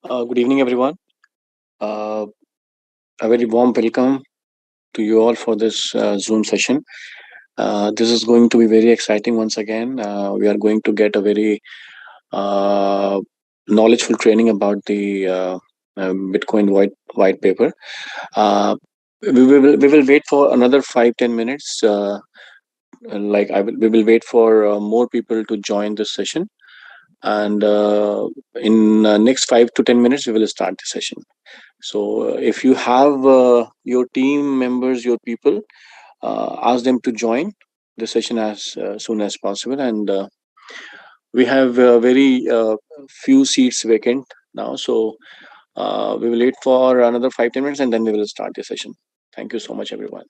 Good evening, everyone. Uh, a very warm welcome to you all for this Zoom session. This is going to be very exciting once again. We are going to get a very uh, knowledgeful training about the Bitcoin white paper. Uh, we will wait for another 5-10 minutes. We will wait for more people to join this session, and in next 5 to 10 minutes, we will start the session. So if you have your team members, your people, ask them to join the session as soon as possible. And we have very few seats vacant now. So we will wait for another 5-10 minutes and then we will start the session. Thank you so much, everyone.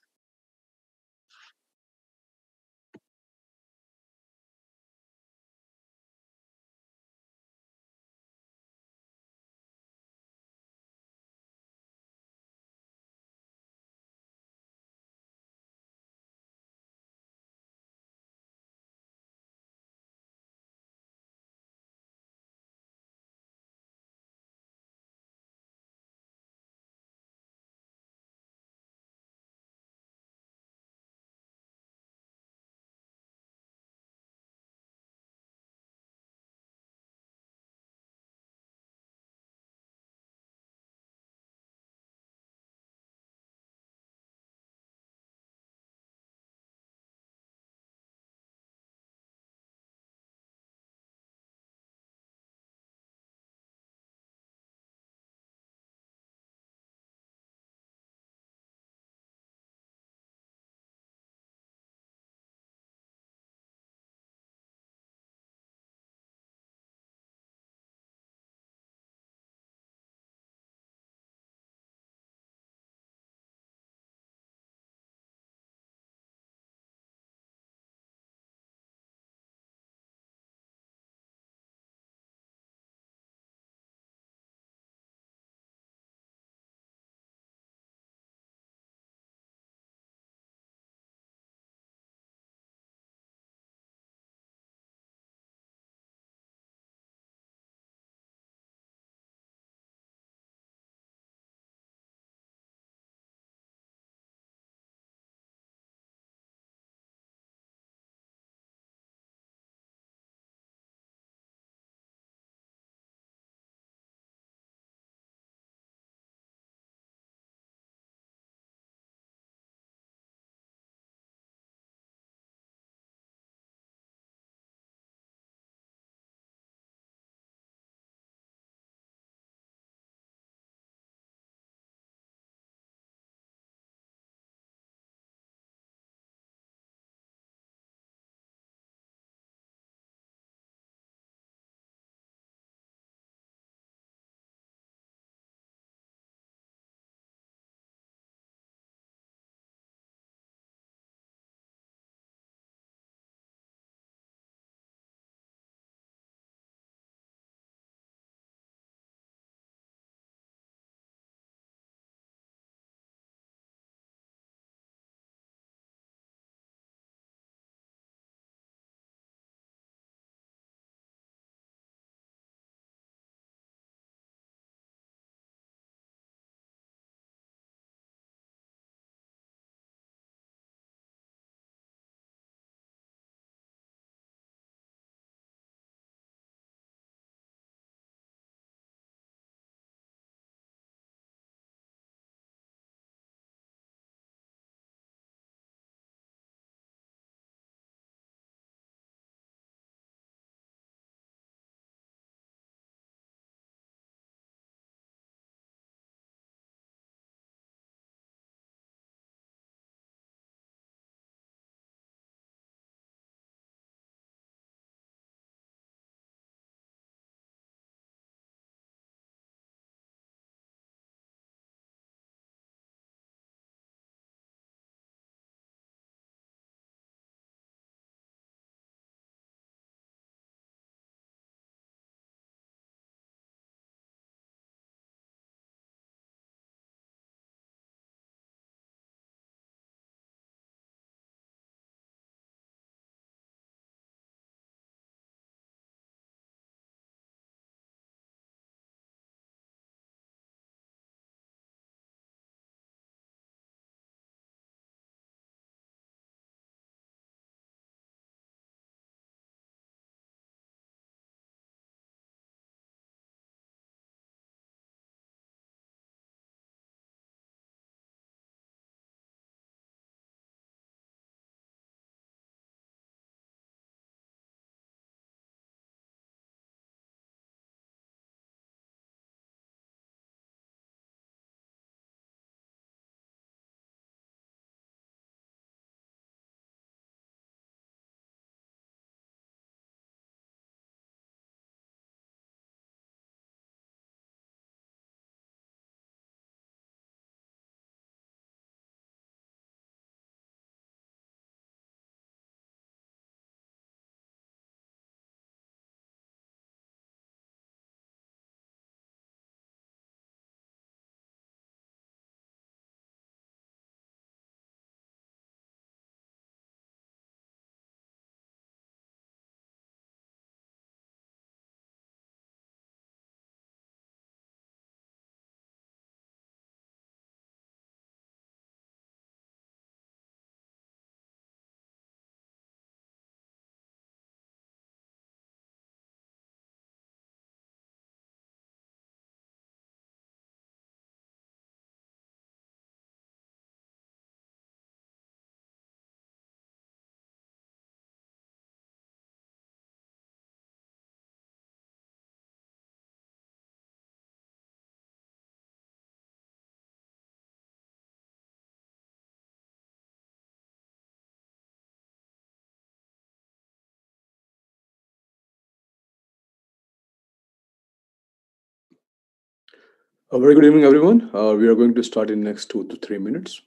A very good evening, everyone. We are going to start in next 2 to 3 minutes.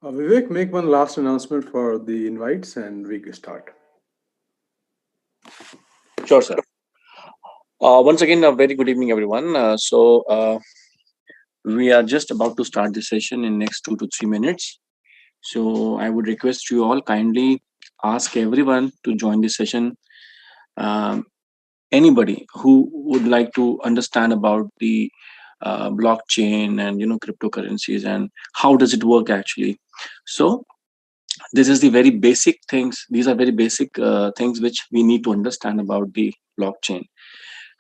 Vivek, make one last announcement for the invites and we can start. Sure, sir. Once again, a very good evening, everyone. We are just about to start the session in next 2 to 3 minutes. So I would request you all kindly ask everyone to join the session. Um, Anybody who would like to understand about the blockchain and cryptocurrencies and how does it work actually. So this is the very basic things. These are very basic things which we need to understand about the blockchain.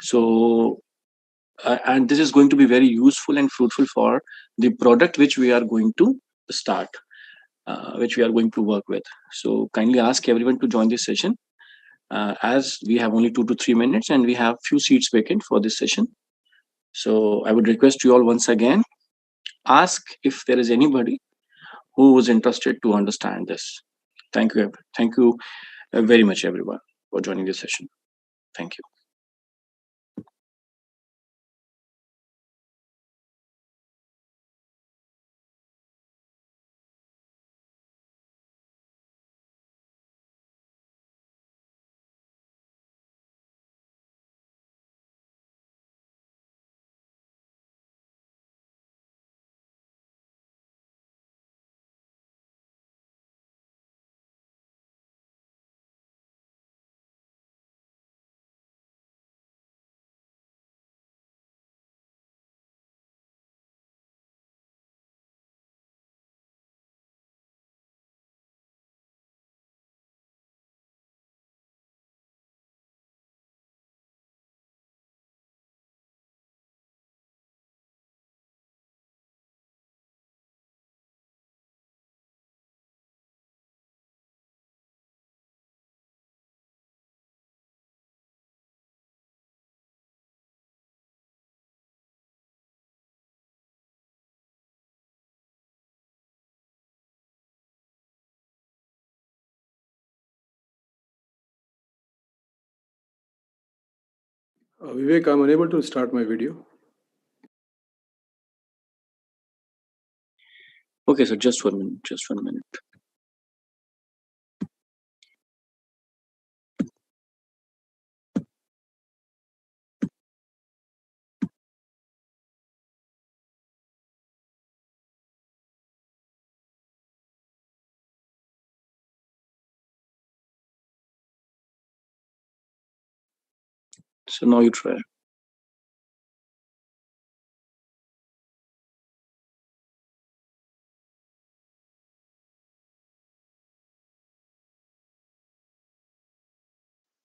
So and this is going to be very useful and fruitful for the product which we are going to start, which we are going to work with. So kindly ask everyone to join this session, as we have only 2 to 3 minutes and we have few seats vacant for this session. So I would request you all once again, ask if there is anybody who is interested to understand this. Thank you very much, everyone, for joining this session. Thank you. Vivek, I'm unable to start my video. Okay, so just 1 minute, just 1 minute. So now you try.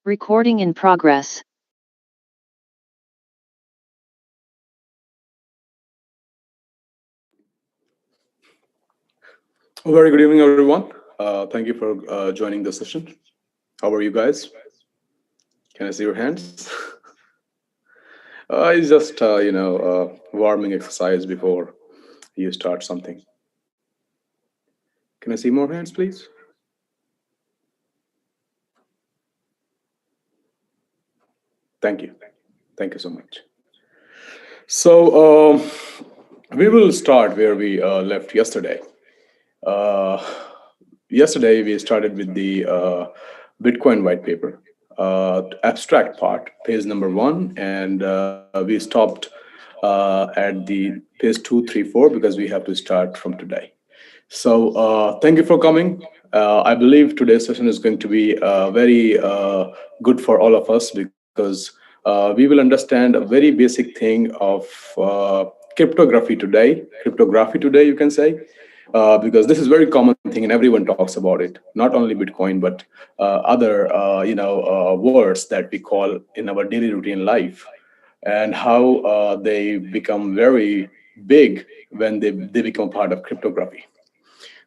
Recording in progress. Very good evening, everyone. Thank you for joining the session. How are you guys? Can I see your hands? It's just warming exercise before you start something. Can I see more hands, please? Thank you. Thank you so much. So we will start where we left yesterday. Uh, Yesterday we started with the Bitcoin white paper, abstract part, page number 1, and we stopped at the page 2, 3, 4 because we have to start from today. So thank you for coming. I believe today's session is going to be very good for all of us because we will understand a very basic thing of cryptography today, you can say, because this is very common thing and everyone talks about it. Not only Bitcoin, but other words that we call in our daily routine life, and how they become very big when they become part of cryptography.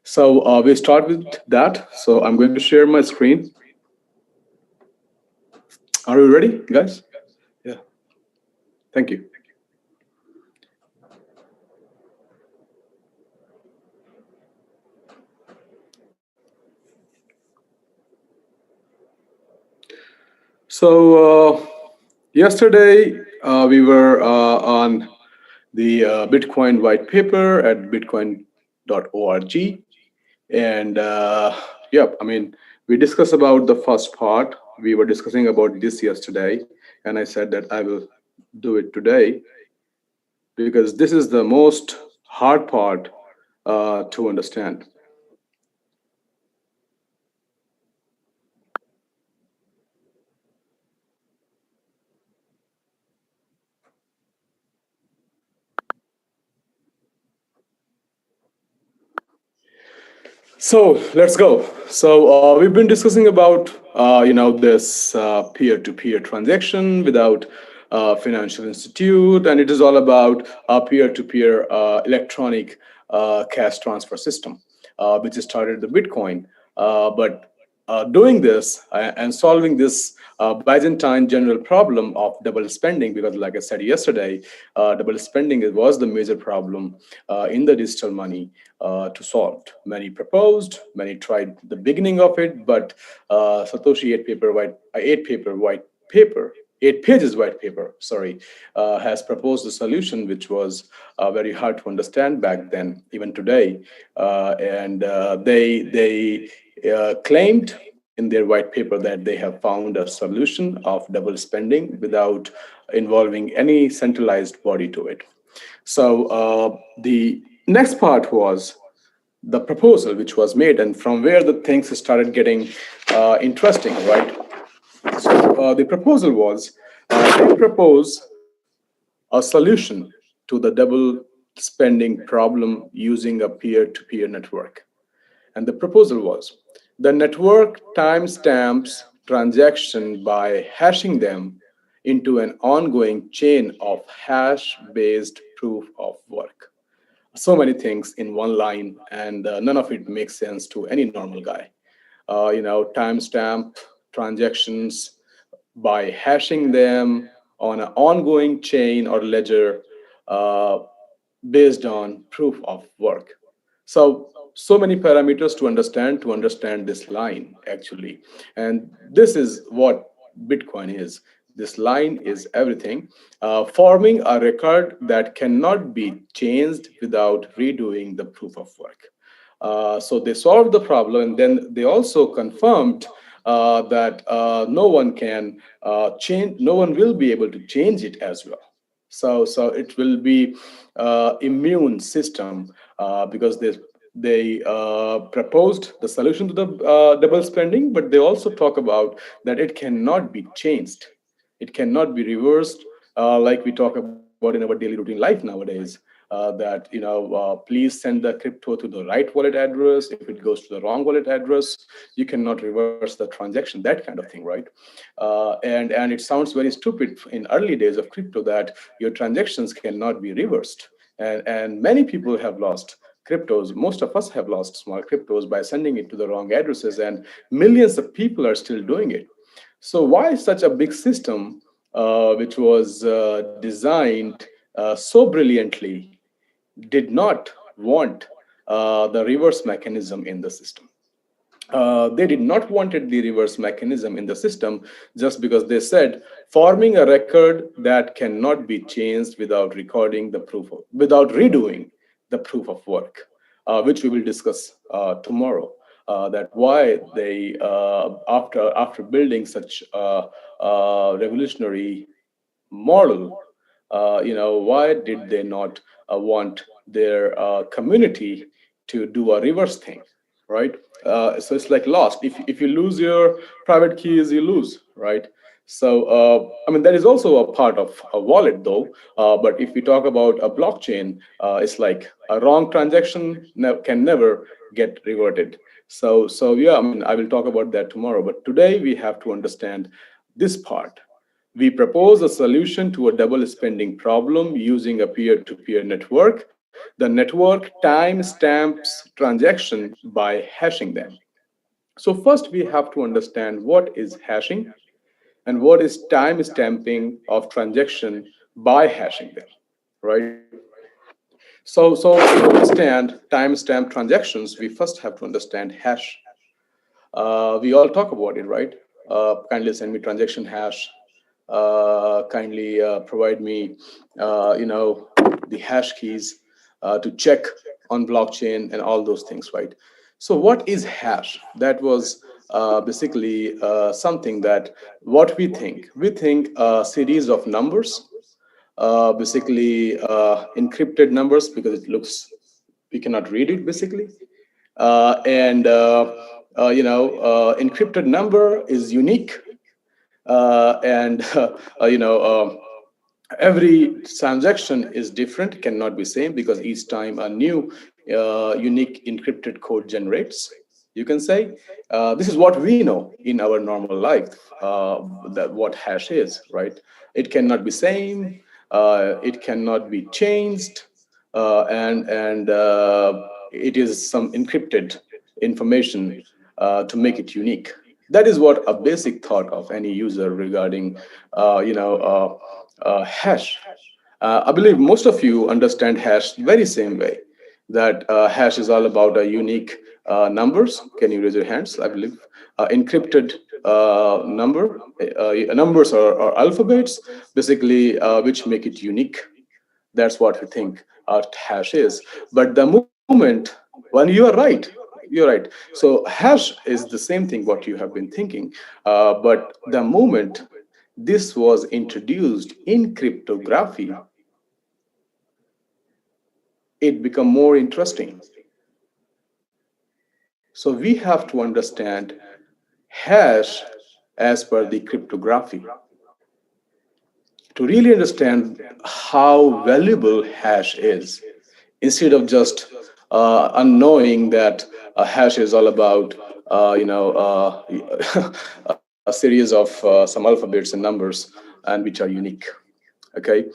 So we start with that. So I'm going to share my screen. Are you ready, guys? Yeah. Thank you. So yesterday we were on the Bitcoin white paper at bitcoin.org, and yep, I mean, we discussed about the first part. We were discussing about this yesterday, and I said that I will do it today because this is the most hard part to understand. So let's go. So we've been discussing about this peer-to-peer transaction without financial institute, and it is all about a peer-to-peer electronic cash transfer system, which started the Bitcoin. But doing this and solving this Byzantine general problem of double spending, because like I said yesterday, double spending was the major problem in the digital money to solve. Many proposed, many tried the beginning of it, but Satoshi eight pages white paper, sorry, has proposed a solution which was very hard to understand back then, even today, and they claimed in their white paper that they have found a solution of double spending without involving any centralized body to it. So the next part was the proposal which was made, and from where the things started getting interesting, right? So the proposal was they propose a solution to the double spending problem using a peer-to-peer network. And the proposal was the network timestamps transaction by hashing them into an ongoing chain of hash-based proof of work. So many things in one line, and none of it makes sense to any normal guy. Timestamp transactions by hashing them on an ongoing chain or ledger uh, based on proof of work. So many parameters to understand this line actually, and this is what Bitcoin is. This line is everything. Forming a record that cannot be changed without redoing the proof of work. So they solved the problem, and then they also confirmed that no one can change, no one will be able to change it as well. So it will be immune system because they proposed the solution to the double spending, but they also talk about that it cannot be changed, it cannot be reversed, like we talk about in our daily routine life nowadays. That please send the crypto to the right wallet address. If it goes to the wrong wallet address, you cannot reverse the transaction. That kind of thing, right? And it sounds very stupid in early days of crypto that your transactions cannot be reversed, and many people have lost cryptos. Most of us have lost small cryptos by sending it to the wrong addresses, and millions of people are still doing it. So why such a big system, which was designed so brilliantly, did not want the reverse mechanism in the system? They did not wanted the reverse mechanism in the system just because they said forming a record that cannot be changed without without redoing the proof of work, which we will discuss tomorrow. That why they after building such revolutionary model, why did they not want their community to do a reverse thing, right? So it's like lost. If you lose your private keys, you lose, right? So I mean that is also a part of a wallet, though. But if we talk about a blockchain, it's like a wrong transaction can never get reverted. So yeah, I mean I will talk about that tomorrow. But today we have to understand this part. We propose a solution to a double spending problem using a peer-to-peer network. The network timestamps transaction by hashing them. So first we have to understand what is hashing and what is timestamping of transaction by hashing them, right? So to understand timestamp transactions, we first have to understand hash. We all talk about it, right? Kindly send me transaction hash. Kindly provide me, the hash keys to check on blockchain and all those things, right? So what is hash? That was basically something that what we think. We think a series of numbers, basically encrypted numbers because it looks, we cannot read it basically. And encrypted number is unique, and every transaction is different, cannot be same, because each time a new unique encrypted code generates, you can say. This is what we know in our normal life, that what hash is, right? It cannot be same, it cannot be changed, and it is some encrypted information to make it unique. That is what a basic thought of any user regarding hash. I believe most of you understand hash very same way, that hash is all about a unique numbers. Can you raise your hands? I believe encrypted numbers or alphabets, basically, which make it unique. That's what we think our hash is. But the moment when you are right, you're right. So hash is the same thing what you have been thinking. But the moment this was introduced in cryptography, it become more interesting. So we have to understand hash as per the cryptography to really understand how valuable hash is, instead of just unknowing that a hash is all about a series of some alphabets and numbers, and which are unique. Okay,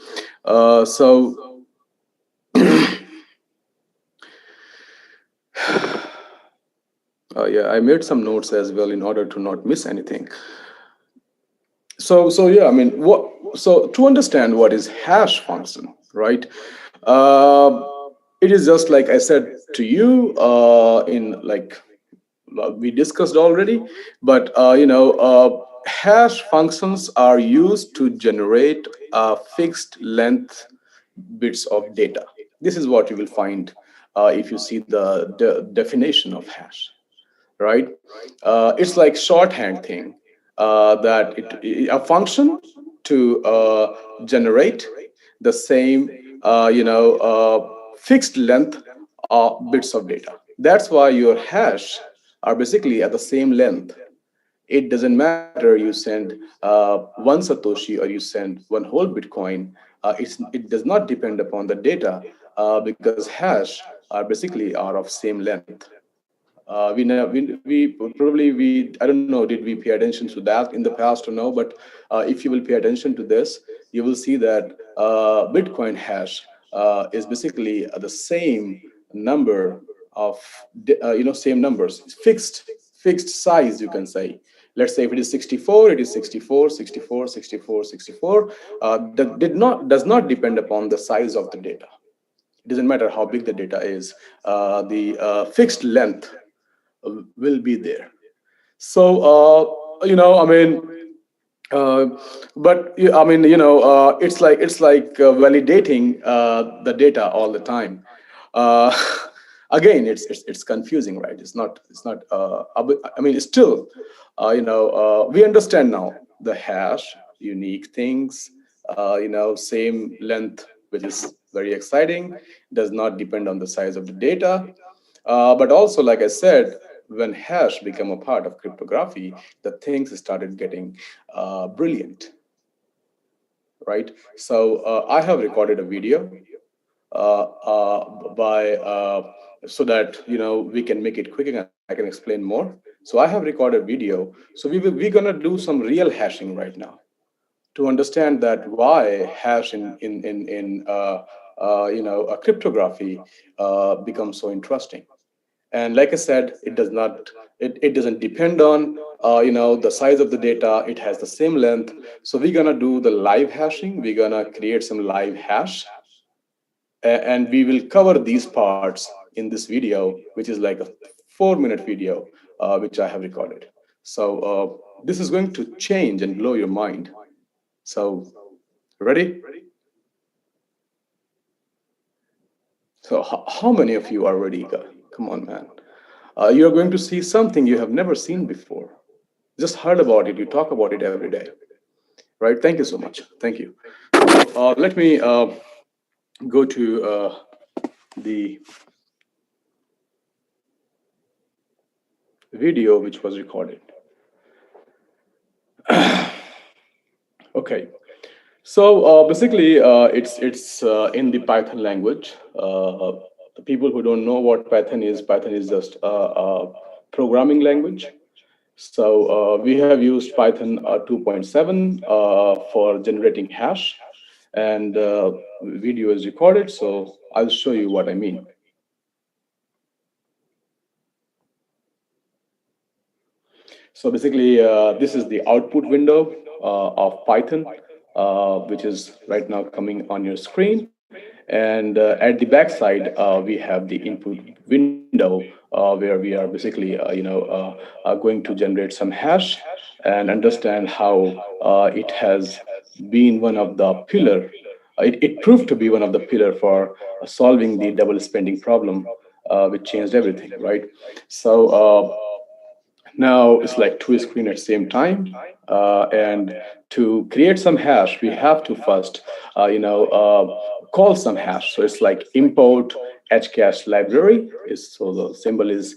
so yeah, I made some notes as well in order to not miss anything. So yeah, I mean, so to understand what is hash function, right? It is just like I said to you in like we discussed already, but hash functions are used to generate fixed length bits of data. This is what you will find if you see the definition of hash, right? It's like shorthand thing that a function to generate the same fixed length bits of data. That's why your hash are basically at the same length. It doesn't matter you send one Satoshi or you send one whole Bitcoin. It does not depend upon the data because hash are basically are of same length. We probably I don't know, did we pay attention to that in the past or no, but if you will pay attention to this, you will see that Bitcoin hash is basically the same number of same numbers. It's fixed size, you can say. Let's say if it is 64, it is 64, 64, 64, 64. That does not depend upon the size of the data. It doesn't matter how big the data is. The fixed length will be there. So I mean, uh, but I mean, it's like validating the data all the time. Uh, Again, it's confusing, right? It's not. I mean, it's still, we understand now the hash, unique things, same length, which is very exciting. Does not depend on the size of the data. But also, like I said, when hash became a part of cryptography, the things started getting brilliant, right? So I have recorded a video by so that we can make it quick and I can explain more. So I have recorded video. So we're gonna do some real hashing right now to understand that why hash in a cryptography becomes so interesting. And like I said, it doesn't depend on the size of the data. It has the same length. So we're gonna do the live hashing. We're gonna create some live hash, and we will cover these parts in this video, which is like a 4-minute video, which I have recorded. So this is going to change and blow your mind. So ready? So how many of you are ready? Come on, man. You're going to see something you have never seen before. Just heard about it. You talk about it every day, right? Thank you so much. Thank you. Let me go to the video which was recorded. Okay. So basically, it's in the Python language. The people who don't know what Python is just a programming language. So we have used Python 2.7 for generating hash, and video is recorded. So I'll show you what I mean. So basically, this is the output window of Python, which is right now coming on your screen. And at the back side, we have the input window where we are basically, going to generate some hash and understand how it has been one of the pillar. It proved to be one of the pillar for solving the double spending problem, which changed everything, right? So now it's like two screens at the same time, and to create some hash, we have to first, call some hash. So it's like import hcash library. So the symbol is,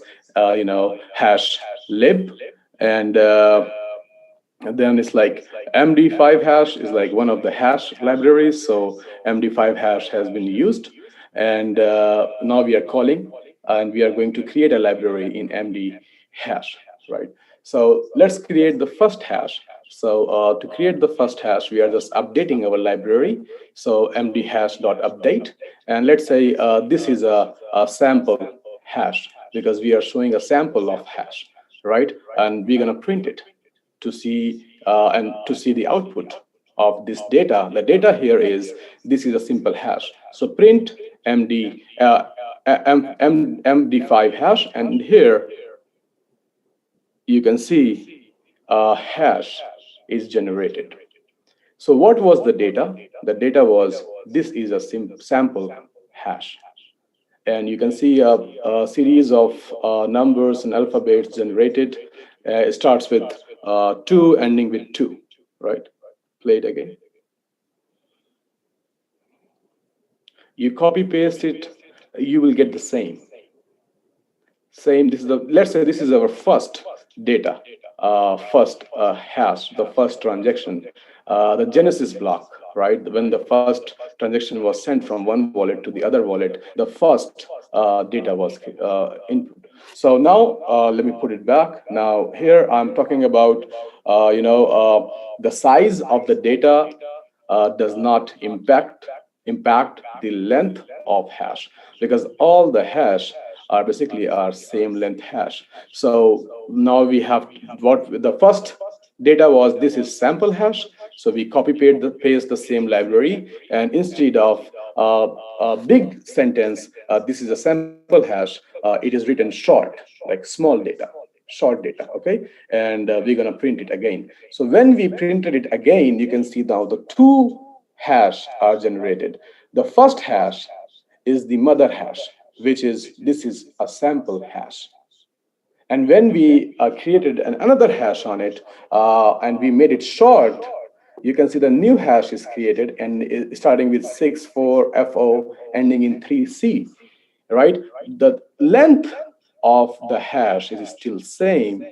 hash lib, and then it's like MD5 hash is like one of the hash libraries. So MD5 hash has been used, and now we are calling, and we are going to create a library in MD hash, right? So let's create the first hash. So to create the first hash, we are just updating our library. So MD hash.update, and let's say this is a sample hash because we are showing a sample of hash, right? And we're gonna print it to see the output of this data. The data here is, this is a simple hash. So print MD5 hash, and here you can see hash is generated. So what was the data? The data was, this is a sample hash. And you can see a series of numbers and alphabets generated. It starts with 2, ending with 2, right? Play it again. You copy paste it, you will get the same. This is the, let's say this is our first data, first hash, the first transaction, the genesis block, right? When the first transaction was sent from one wallet to the other wallet, the first data was input. So now let me put it back. Now here I'm talking about, the size of the data does not impact the length of hash, because all the hash are basically our same length hash. So now we have what the first data was, this is sample hash. So we copy paste the same library, and instead of a big sentence, this is a sample hash, it is written short, like small data, short data, okay? And we're gonna print it again. So when we printed it again, you can see now the two hash are generated. The first hash is the mother hash, which is, this is a sample hash. And when we created another hash on it, and we made it short, you can see the new hash is created, and starting with 64FO, ending in 3C, right? The length of the hash is still same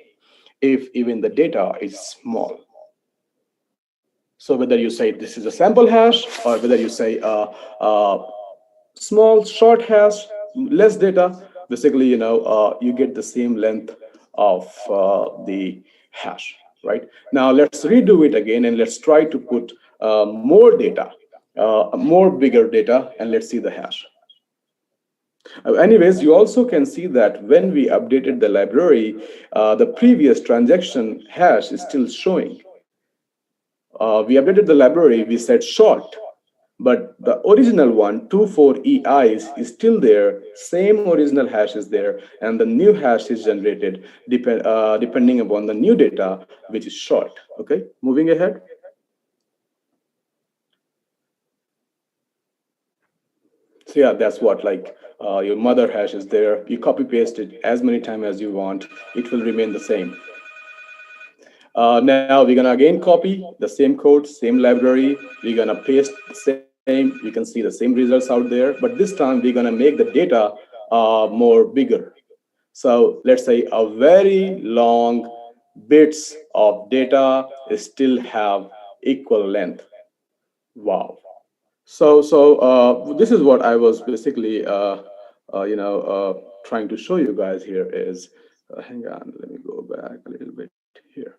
if even the data is small. So whether you say this is a sample hash, or whether you say small short hash, less data, basically, you get the same length of the hash, right? Now let's redo it again, and let's try to put more data, more bigger data, and let's see the hash. Anyways, you also can see that when we updated the library, the previous transaction hash is still showing. We updated the library, we said short, but the original one, 24EI, is still there, same original hash is there, and the new hash is generated depending upon the new data, which is short, okay? Moving ahead. So yeah, that's what, like, your mother hash is there. You copy paste it as many times as you want, it will remain the same. Now we're gonna again copy the same code, same library. We're gonna paste the same. You can see the same results out there, but this time we're gonna make the data more bigger. So let's say a very long bits of data still have equal length. Wow. So this is what I was basically trying to show you guys here is, hang on, let me go back a little bit here.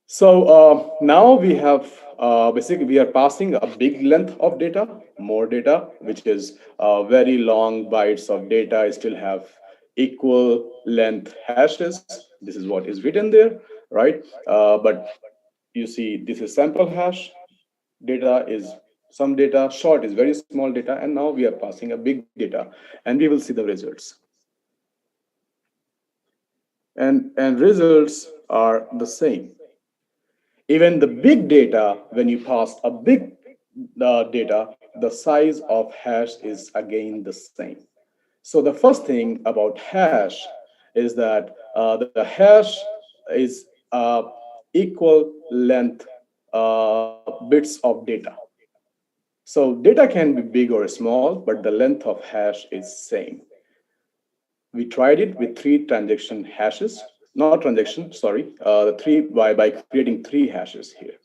So now we have, basically we are passing a big length of data, more data, which is very long bytes of data. I still have equal length hashes. This is what is written there, right? But you see, this is sample hash. Data is some data, short is very small data, and now we are passing a big data, and we will see the results. And results are the same. Even the big data, when you pass a big data, the size of hash is again the same. So the first thing about hash is that the hash is equal length bits of data. So data can be big or small, but the length of hash is same. We tried it with 3 transaction hashes, not transaction, sorry, the 3 by creating 3 hashes here.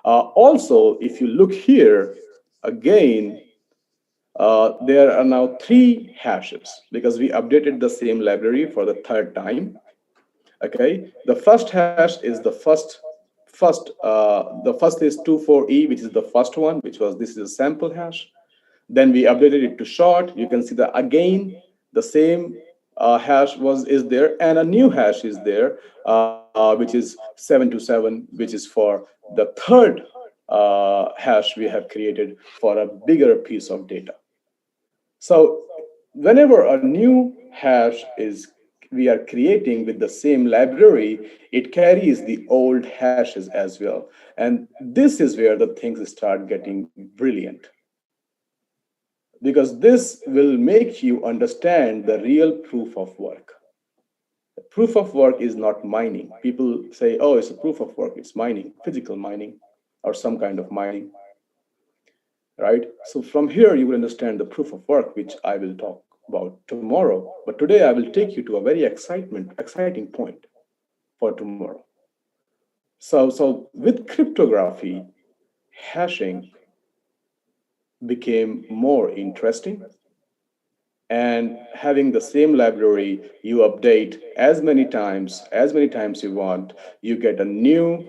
Also, if you look here, again, there are now 3 hashes because we updated the same library for the 3rd time. Okay, the first hash is the first is 24E, which is the first one, which was, this is a sample hash. Then we updated it to short. You can see that again the same hash is there, and a new hash is there, which is 727, which is for the 3rd hash we have created for a bigger piece of data. So whenever a new hash is we are creating with the same library, it carries the old hashes as well. And this is where the things start getting brilliant, because this will make you understand the real proof of work. Proof of work is not mining. People say, oh, it's a proof of work, it's mining, physical mining, or some kind of mining, right? So from here, you will understand the proof of work, which I will talk about tomorrow. But today, I will take you to a very exciting point for tomorrow. So with cryptography, hashing became more interesting, and having the same library, you update as many times you want, you get a new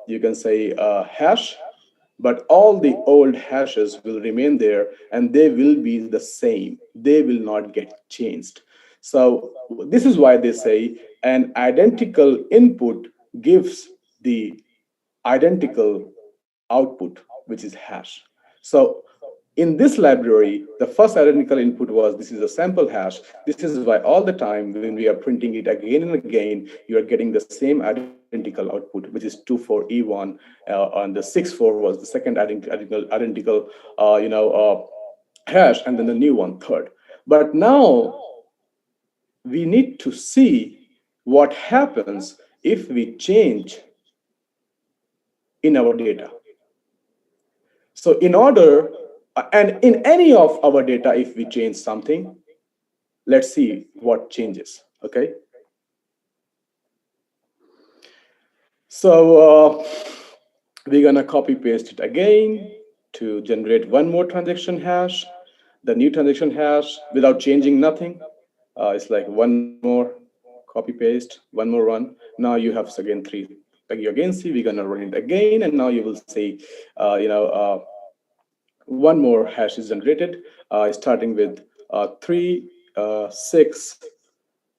you can say hash, but all the old hashes will remain there, and they will be the same, they will not get changed. So this is why they say an identical input gives the identical output, which is hash. So in this library, the first identical input was, this is a sample hash. This is why all the time when we are printing it again and again, you are getting the same identical output, which is 24E1, and the 64 was the second identical hash, and then the new one, third. But now we need to see what happens if we change in our data. So in order, and in any of our data, if we change something, let's see what changes, okay? So we're gonna copy paste it again to generate one more transaction hash. The new transaction hash, without changing nothing, it's like one more copy paste, one more run. Now you have again three. Like you again see, we're gonna run it again, and now you will see, one more hash is generated, starting with 3, 6,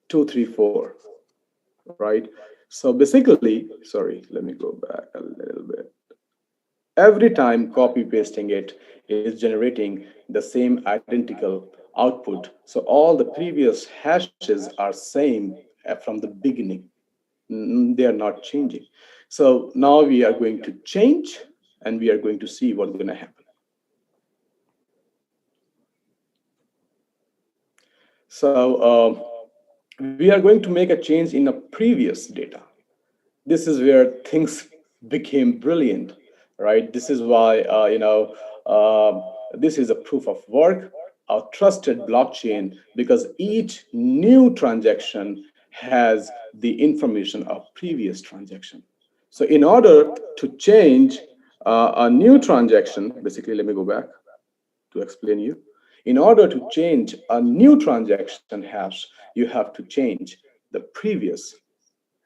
2, 3, 4, right? So basically, sorry, let me go back a little bit. Every time copy pasting it is generating the same identical output. So all the previous hashes are same from the beginning. They are not changing. So now we are going to change, and we are going to see what's going to happen. So we are going to make a change in a previous data. This is where things became brilliant, right? This is why this is a proof of work, a trusted blockchain, because each new transaction has the information of previous transaction. So in order to change a new transaction, basically, let me go back to explain you. In order to change a new transaction hash, you have to change the previous.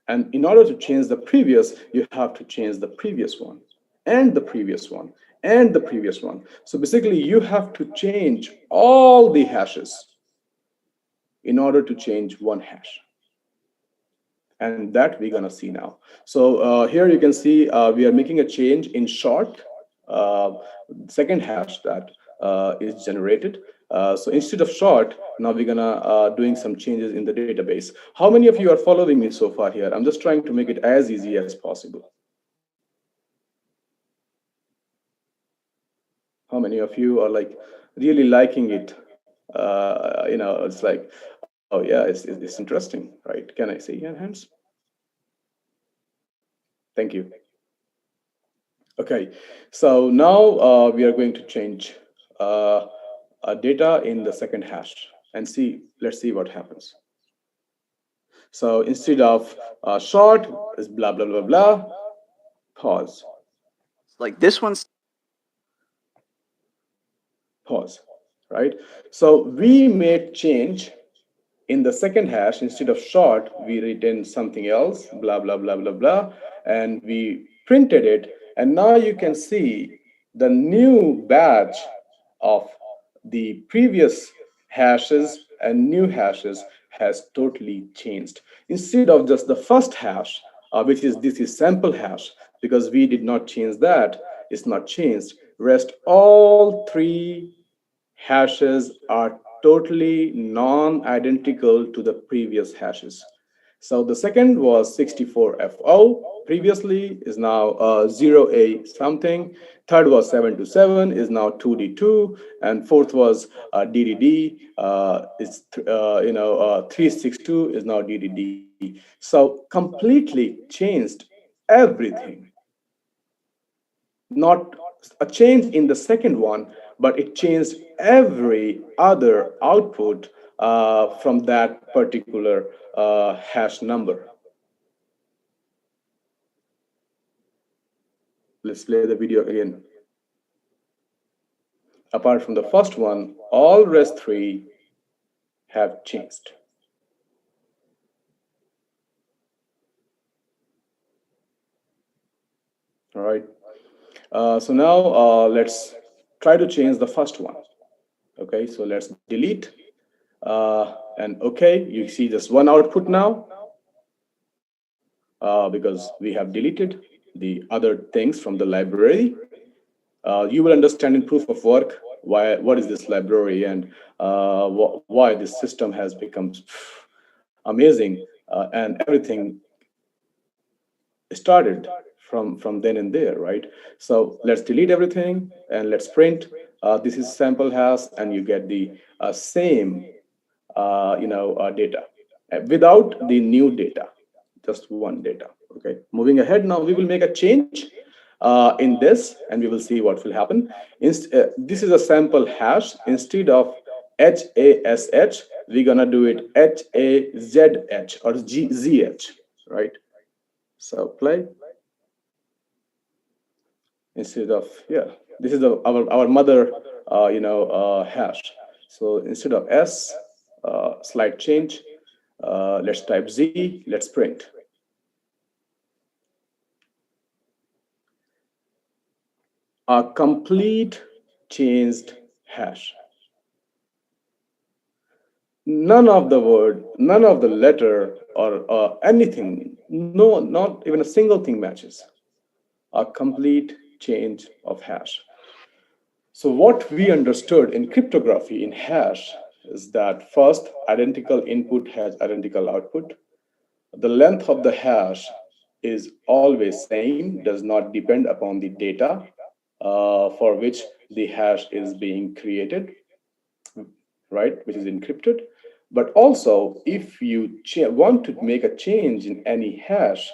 And in order to change the previous, you have to change the previous one, and the previous one, and the previous one. So basically, you have to change all the hashes in order to change one hash. And that we're gonna see now. So here you can see we are making a change in short, second hash that is generated. So instead of short, now we're gonna doing some changes in the database. How many of you are following me so far here? I'm just trying to make it as easy as possible. How many of you are like really liking it? It's like, oh yeah, it's interesting, right? Can I see your hands? Thank you. Okay, so now we are going to change data in the second hash and see. Let's see what happens. So instead of short, is blah blah blah blah. Pause. Like this one's Pause. Right. So we made change in the second hash. Instead of short, we written something else. Blah blah blah blah blah, and we printed it. And now you can see the new batch of the previous hashes and new hashes has totally changed. Instead of just the first hash, which is this is sample hash, because we did not change that, it's not changed. Rest all three hashes are totally non-identical to the previous hashes. So the second was 64FO previously, is now 0A something. Third was 727, is now 2D2, and fourth was DDD, is 362, is now DDD. So completely changed everything. Not a change in the second one, but it changed every other output from that particular hash number. Let's play the video again. Apart from the first one, all rest three have changed. All right. So now let's try to change the first one. Okay, so let's delete. And okay, you see just one output now because we have deleted the other things from the library. You will understand in proof of work what is this library and why this system has become amazing and everything started from then and there, right? So let's delete everything and let's print. This is sample hash, and you get the same data without the new data, just one data. Okay, moving ahead now, we will make a change in this, and we will see what will happen. This is a sample hash. Instead of HASH, we're gonna do it HAZH or ZH, right? So play. Instead of, yeah, this is our mother hash. So instead of S, slight change, let's type Z, let's print. A complete changed hash. None of the word, none of the letter or anything, no, not even a single thing matches. A complete change of hash. So what we understood in cryptography in hash is that first, identical input has identical output. The length of the hash is always same, does not depend upon the data for which the hash is being created, right, which is encrypted. But also, if you want to make a change in any hash,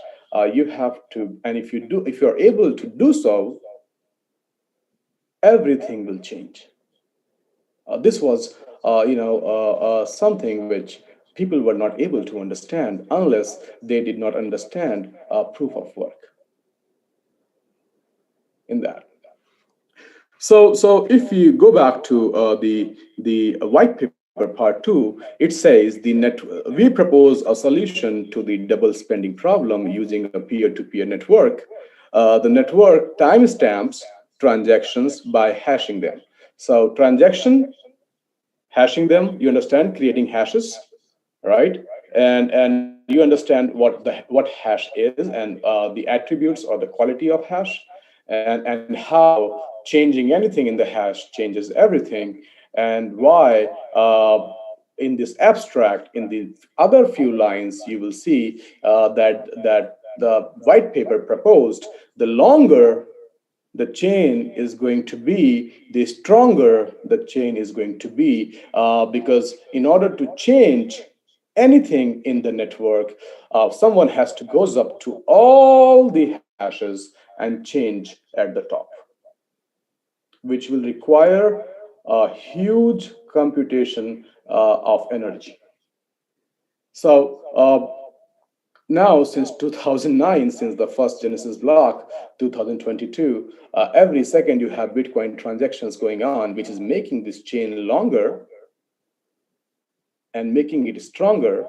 you have to, and if you are able to do so, everything will change. This was, something which people were not able to understand unless they did not understand proof of work in that. So if you go back to the white paper part 2, it says we propose a solution to the double spending problem using a peer-to-peer network. The network timestamps transactions by hashing them. So transaction, hashing them, you understand, creating hashes, right? And you understand what hash is and the attributes or the quality of hash, and how changing anything in the hash changes everything, and why in this abstract, in the other few lines, you will see that the white paper proposed the longer the chain is going to be, the stronger the chain is going to be, because in order to change anything in the network, someone has to goes up to all the hashes and change at the top, which will require a huge computation of energy. So now, since 2009, since the first Genesis block, 2022, every second you have Bitcoin transactions going on, which is making this chain longer and making it stronger.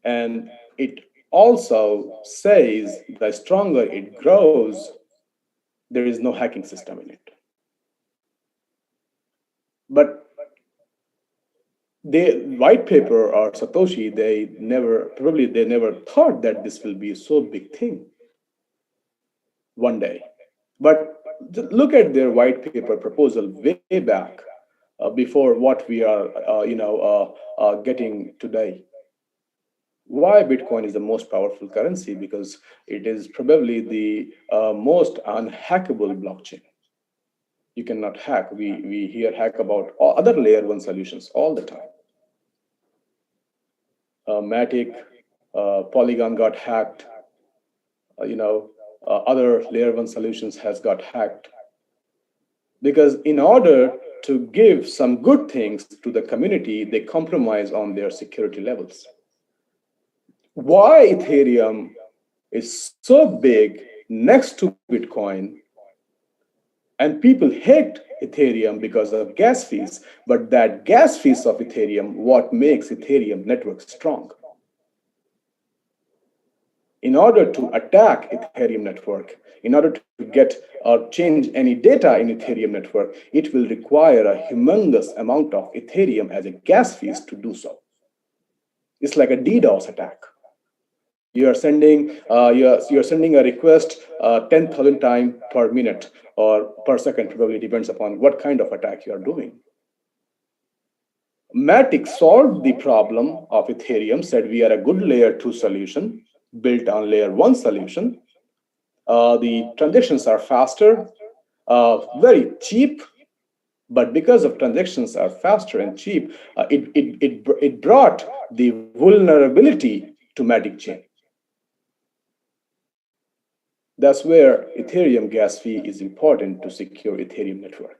And it also says the stronger it grows, there is no hacking system in it. But the white paper or Satoshi, they never thought that this will be a so big thing one day. But look at their white paper proposal way back before what we are, getting today. Why Bitcoin is the most powerful currency? Because it is probably the most unhackable blockchain. You cannot hack. We hear hack about other layer one solutions all the time. Matic, Polygon got hacked. Other layer one solutions has got hacked. Because in order to give some good things to the community, they compromise on their security levels. Why Ethereum is so big next to Bitcoin, and people hate Ethereum because of gas fees, but that gas fees of Ethereum, what makes Ethereum network strong. In order to attack Ethereum network, in order to get or change any data in Ethereum network, it will require a humongous amount of Ethereum as a gas fees to do so. It's like a DDoS attack. You're sending a request 10,000 times per minute or per second, probably depends upon what kind of attack you are doing. Matic solved the problem of Ethereum, said we are a good layer 2 solution built on layer 1 solution. The transactions are faster, very cheap, but because of transactions are faster and cheap, it brought the vulnerability to Matic chain. That's where Ethereum gas fee is important to secure Ethereum network.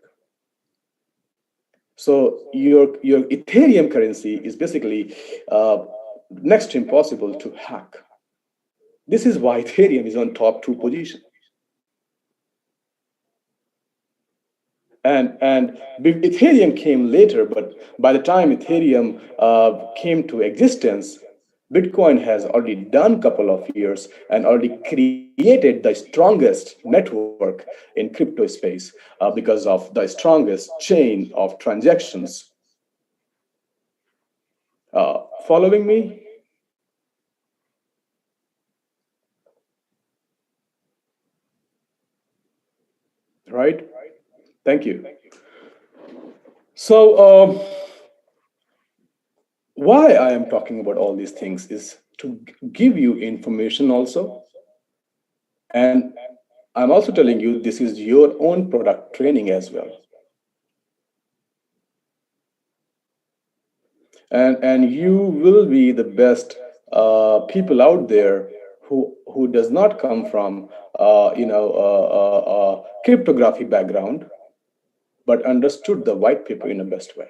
So your Ethereum currency is basically next to impossible to hack. This is why Ethereum is on top 2 position. And Ethereum came later, but by the time Ethereum came to existence, Bitcoin has already done a couple of years and already created the strongest network in crypto space because of the strongest chain of transactions. Following me? Right? Thank you. So why I am talking about all these things is to give you information also. And I'm also telling you this is your own product training as well. And you will be the best people out there who does not come from cryptography background, but understood the white paper in the best way.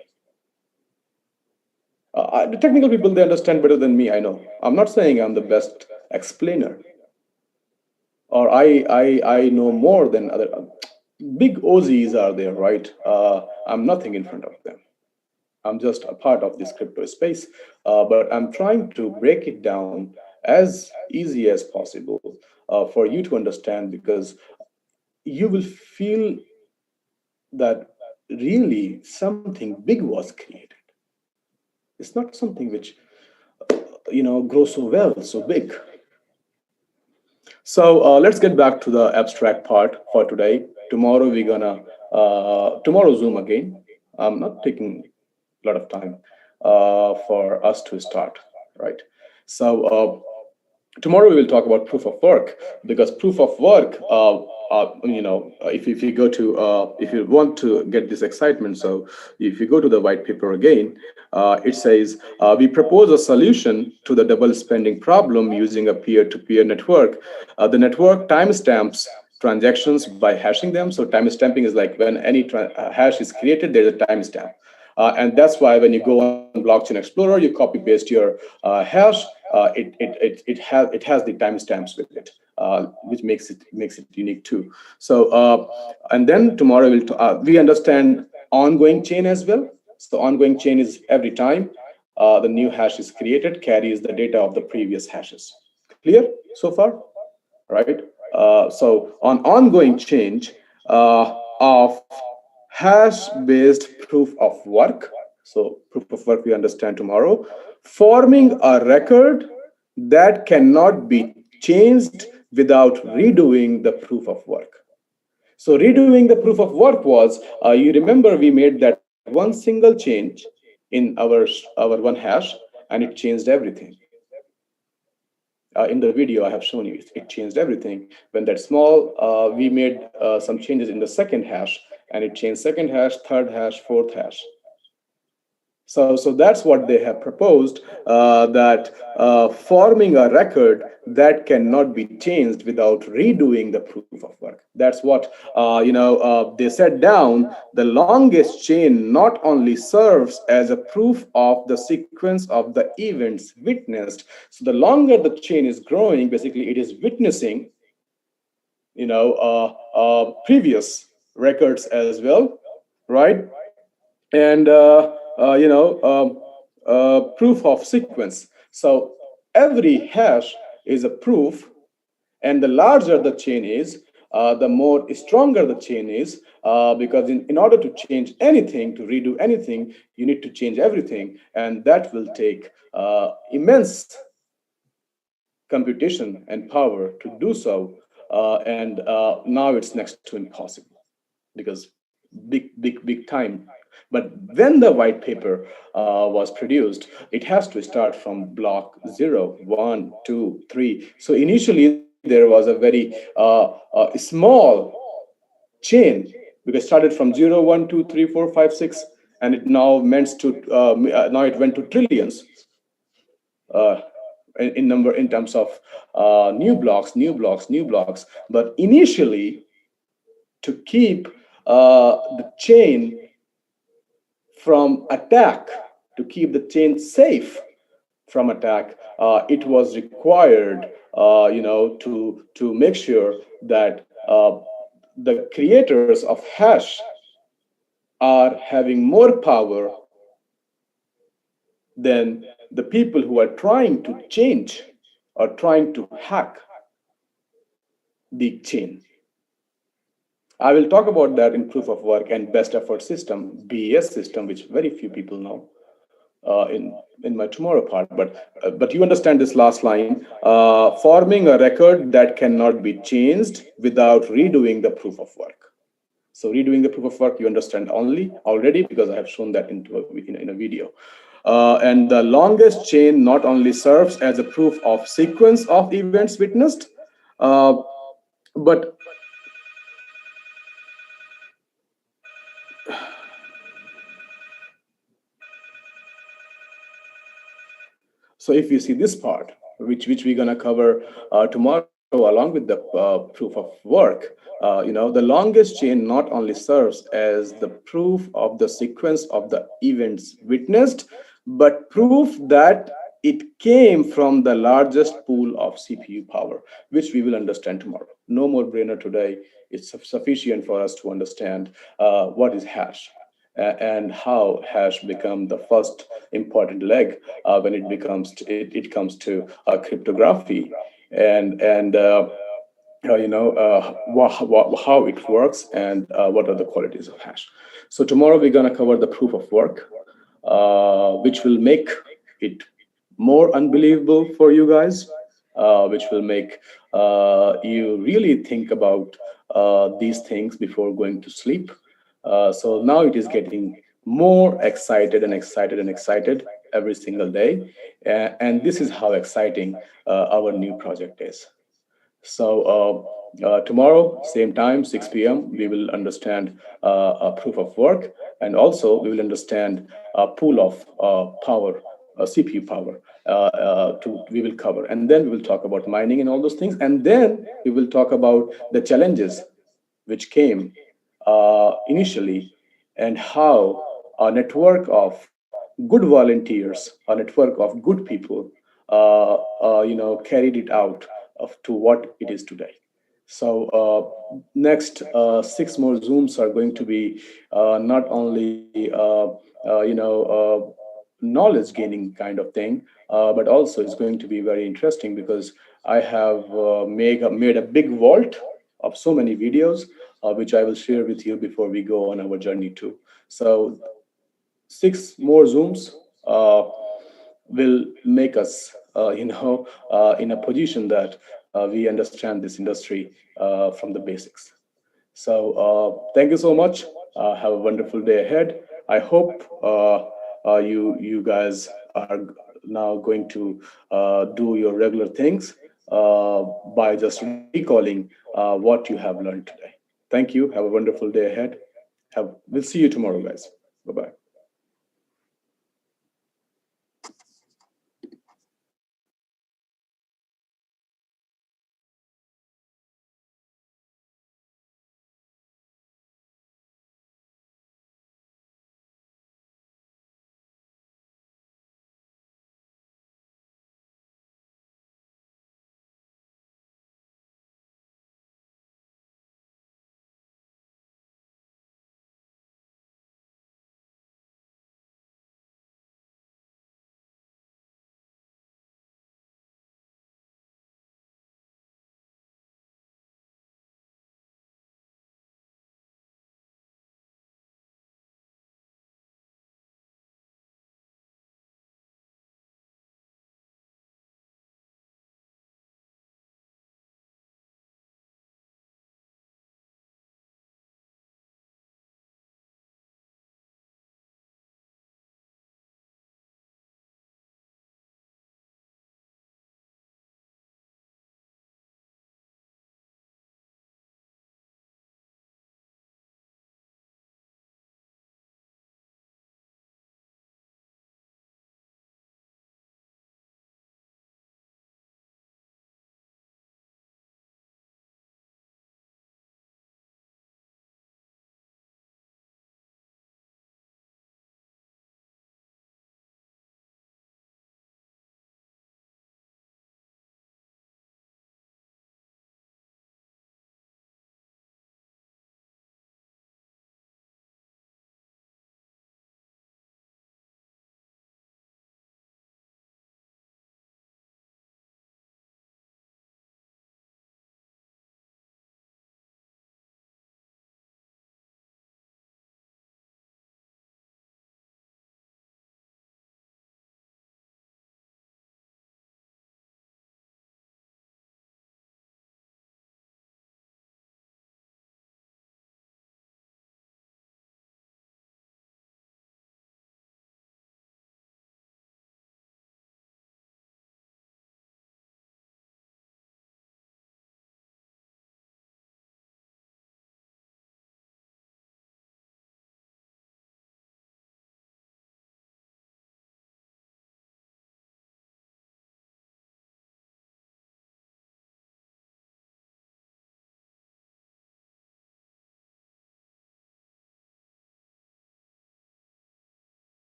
The technical people, they understand better than me, I know. I'm not saying I'm the best explainer, or I know more than other. Big OZs are there, right? I'm nothing in front of them. I'm just a part of this crypto space, but I'm trying to break it down as easy as possible for you to understand, because you will feel that really something big was created. It's not something which grows so well, so big. So let's get back to the abstract part for today. Tomorrow we're gonna tomorrow Zoom again. I'm not taking a lot of time for us to start, right? So tomorrow we will talk about proof of work, because proof of work, if you go to if you want to get this excitement, so if you go to the white paper again, it says we propose a solution to the double spending problem using a peer-to-peer network. The network timestamps transactions by hashing them. So timestamping is like when any hash is created, there's a timestamp. And that's why when you go on Blockchain Explorer, you copy paste your hash. It has the timestamps with it, which makes it unique too. So and then tomorrow we understand ongoing chain as well. So ongoing chain is every time the new hash is created, carries the data of the previous hashes. Clear so far, right? So on ongoing change of hash-based proof of work. So proof of work we understand tomorrow. Forming a record that cannot be changed without redoing the proof of work. So redoing the proof of work was, you remember we made that one single change in our one hash, and it changed everything. In the video I have shown you, it changed everything. When that small, we made some changes in the second hash, and it changed second hash, third hash, fourth hash. So that's what they have proposed, that forming a record that cannot be changed without redoing the proof of work. That's what they set down. The longest chain not only serves as a proof of the sequence of the events witnessed. So the longer the chain is growing, basically it is witnessing previous records as well, right? And proof of sequence. So every hash is a proof, and the larger the chain is, the more stronger the chain is, because in order to change anything, to redo anything, you need to change everything, and that will take immense computation and power to do so. And now it's next to impossible, because big time. But when the white paper was produced, it has to start from block 0, 1, 2, 3. So initially there was a very small chain, because it started from 0, 1, 2, 3, 4, 5, 6, and it now now it went to trillions uh, in number, in terms of new blocks, new blocks, new blocks. But initially, to keep the chain from attack, to keep the chain safe from attack, it was required, to make sure that the creators of hash are having more power than the people who are trying to change or trying to hack the chain. I will talk about that in proof of work and best effort system, BES system, which very few people know in my tomorrow part. But you understand this last line: forming a record that cannot be changed without redoing the proof of work. So redoing the proof of work, you understand already, because I have shown that in a video. And the longest chain not only serves as a proof of sequence of events witnessed, but so if you see this part, which we're going to cover tomorrow, along with the proof of work, the longest chain not only serves as the proof of the sequence of the events witnessed, but proof that it came from the largest pool of CPU power, which we will understand tomorrow. No more brainer today. It's sufficient for us to understand what is hash, and how hash become the first important leg when it comes to cryptography, and how it works, and what are the qualities of hash. So tomorrow we're going to cover the proof of work, which will make it more unbelievable for you guys, which will make you really think about these things before going to sleep. So now it is getting more excited and excited and excited every single day. And this is how exciting our new project is. So tomorrow, same time, 6 p.m., we will understand a proof of work, and also we will understand a pool of power, CPU power. We will cover, and then we will talk about mining and all those things, and then we will talk about the challenges which came initially, and how a network of good volunteers, a network of good people, carried it out to what it is today. So next 6 more Zooms are going to be not only knowledge gaining kind of thing, but also it's going to be very interesting, because I have made a big vault of so many videos, which I will share with you before we go on our journey too. So 6 more Zooms will make us, in a position that we understand this industry from the basics. So thank you so much. Have a wonderful day ahead. I hope you guys are now going to do your regular things by just recalling what you have learned today. Thank you. Have a wonderful day ahead. We'll see you tomorrow, guys. Bye bye.